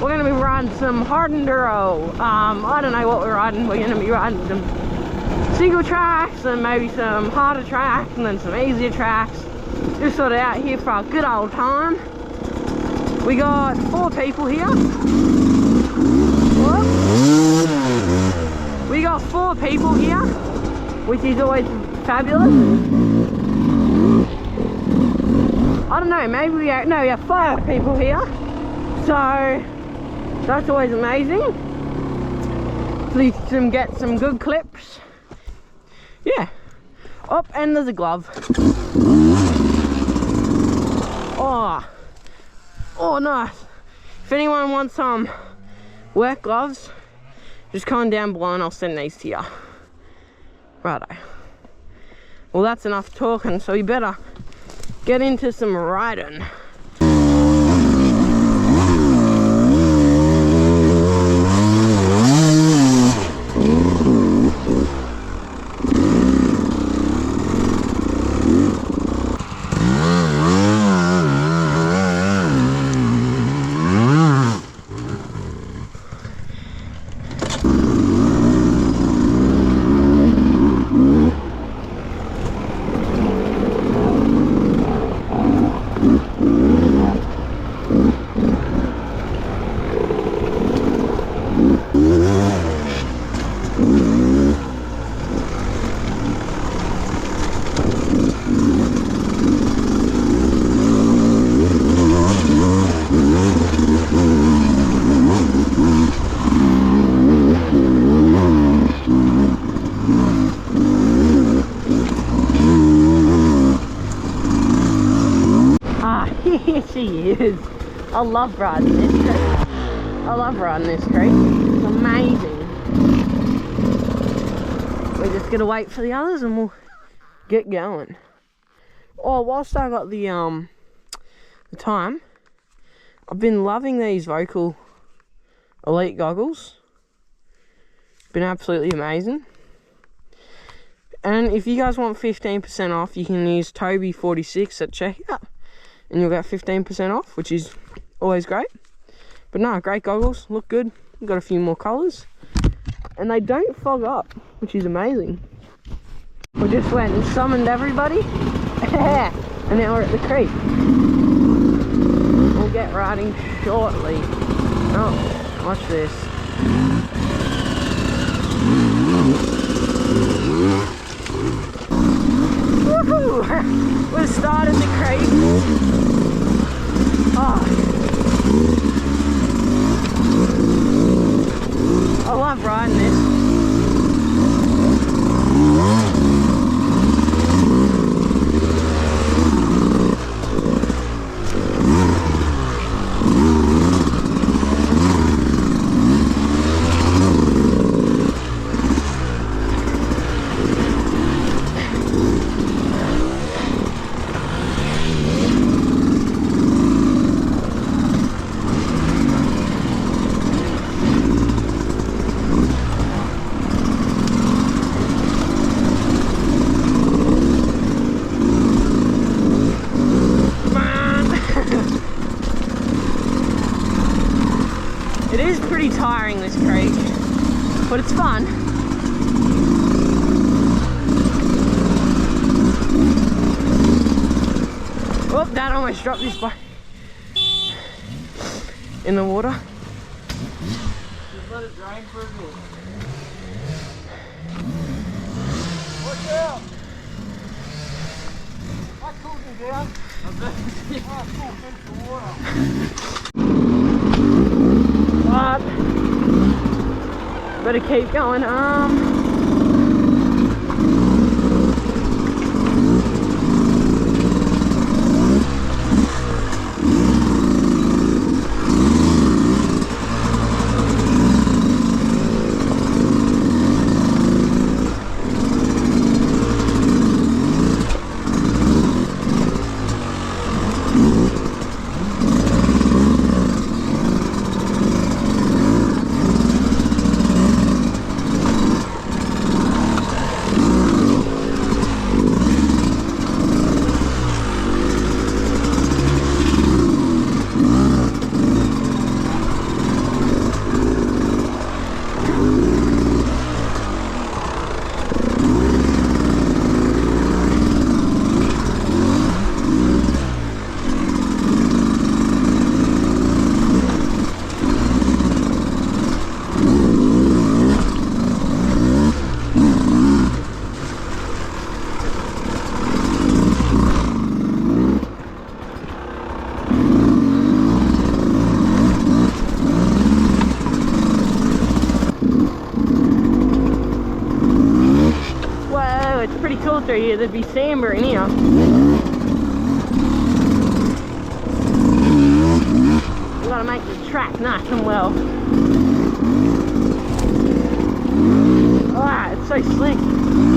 we're going to be riding some hard enduro. I don't know what we're riding. We're going to be riding some single tracks and maybe some harder tracks and then some easier tracks. Just sort of out here for a good old time. We got 4 people here. Whoop. We got 4 people here, which is always fabulous. I don't know, maybe we have 5 people here. So that's always amazing. So you can get some good clips. Yeah. Oh, and there's a glove. Oh, nice. If anyone wants some work gloves, just comment down below and I'll send these to you. Righto. Well, that's enough talking, so we better get into some riding. Here she is. I love riding this creek. I love riding this creek. It's amazing. We're just gonna wait for the others and we'll get going. Oh, whilst I got the time, I've been loving these Vocal Elite goggles. Been absolutely amazing. And if you guys want 15% off, you can use Toby46 at checkout. And you'll get 15% off, which is always great. But no, great goggles, look good. We've got a few more colours. And they don't fog up, which is amazing. We just went and summoned everybody. And now we're at the creek. We'll get riding shortly. Oh, watch this. Woohoo! We've started the creek. Oh. I love riding this. It is pretty tiring, this creek, but it's fun. Oh, Dad almost dropped his bike in the water. Just let it drain for a bit. Watch out! I cooled you down. I pulled into the water. But better keep going. through here, there'd be samber in here. We've got to make the track nice and well. Ah, it's so slick.